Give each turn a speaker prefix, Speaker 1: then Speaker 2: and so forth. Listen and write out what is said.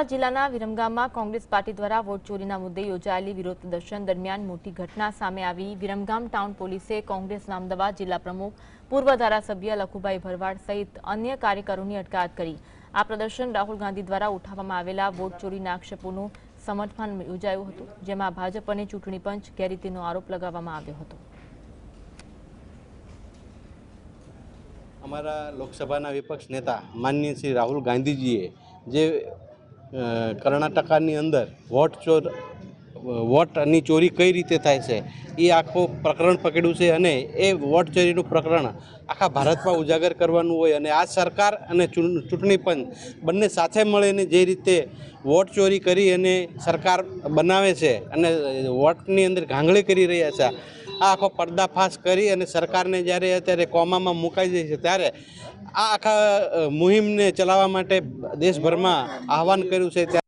Speaker 1: જિલ્લાના વિરમગામમાં કોંગ્રેસ પાર્ટી દ્વારા વોટ ચોરીના મુદ્દે યોજાયેલી વિરોધ પ્રદર્શન દરમિયાન મોટી ઘટના સામે આવી। વિરમગામ ટાઉન પોલીસે કોંગ્રેસના અમદાવાદ જિલ્લા પ્રમુખ પૂર્વ ધારાસભ્ય લખુભાઈ ભરવાડ સહિત અન્ય કાર્યકરોની અટકાયત કરી। આ પ્રદર્શન રાહુલ ગાંધી દ્વારા ઉઠાવવામાં આવેલા વોટ ચોરીના આક્ષેપોનું સમર્થન યોજાયું હતું, જેમાં ભાજપ અને ચૂંટણી પંચ ગેરરીતિનો આરોપ લગાવવામાં આવ્યો હતો।
Speaker 2: અમારા લોકસભાના વિપક્ષ નેતા માનનીય શ્રી રાહુલ ગાંધીજીએ જે કર્ણાટકની અંદર વોટની ચોરી કઈ રીતે થાય છે એ આખું પ્રકરણ પકડ્યું છે અને એ વોટ ચોરીનું પ્રકરણ આખા ભારતમાં ઉજાગર કરવાનું હોય અને આ સરકાર અને ચૂંટણી પંચ બંને સાથે મળીને જે રીતે વોટ ચોરી કરી અને સરકાર બનાવે છે અને વોટની અંદર ગાંગળી કરી રહ્યા છે, આ આખો પર્દાફાશ કરી અને સરકારને જ્યારે અત્યારે કોમામાં મુકાઈ જાય છે ત્યારે આ આખા મુહિમને ચલાવવા માટે દેશભરમાં આહવાન કર્યું છે।